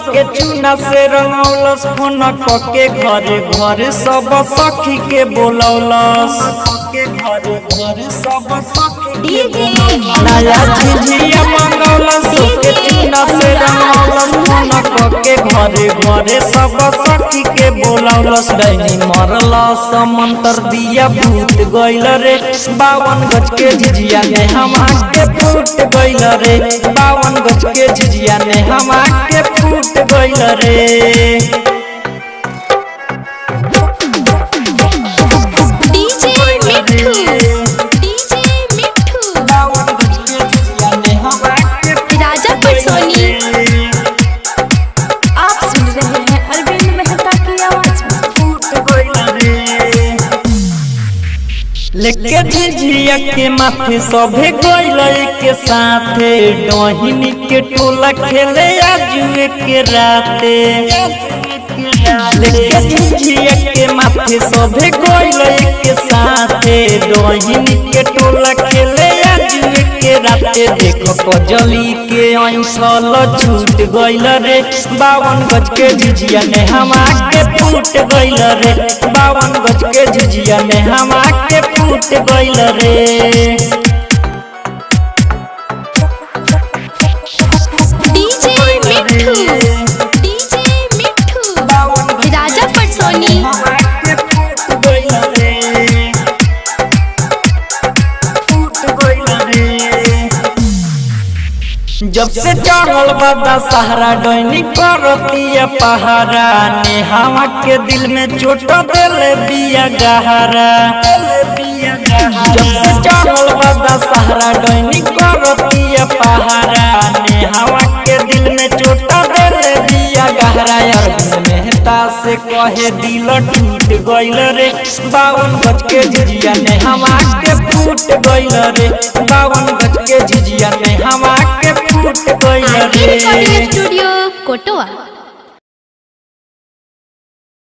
के चूना से रंगौलस फोन के घरे घरे सब सखी के बोलौलस के घरे घरे सब सखी के नया झिझिया मंगौलस के चूना से रंगौलस फोन के घरे घरे सब सखी के बोलौलस डैनी मरला समंतर दिया भूत गइल रे 52 गज के झिझिया ने हम के फूट गइल रे 52 गज के झिझिया ने हम के फूट गइल रे। डीजे मिठू 52 गज के झिझिया ने हम के राजा परसोनी। आप सुन रहे हैं अरविंद मेहता की आवाज में। लेके झिझिया के माथे सभे गइल के साथे डोहिनी के टोला खेले आजुए के राते लेके झिझिया के माथे सभे गइल के साथे डोहिनी के टोला खेले आजुए के राते देखो कजली के ऐसल छूट गइल रे 52 गज के झिझिया ने हम के फूट गइल रे 52 गज के झिझिया ने हम के फूट गइल रे। डीजे मिठू राजा परसोनी। जब से चढ़ल बदा सहारा डोनी करतिया पहारा ने हवा के दिल में चोट देले बिया गहरा जब से चढ़ल बदा सहारा डोनी करतिया पहारा ने हवा के दिल में चोट देले बिया गहरा अरविंद मेहता से कहे दिल टूट गइल रे 52 गज के झिझिया ने हवा के फूट गइल रे 52 गज के झिझिया ने हवा के फूट गइल रे। स्टूडियो कोटवा।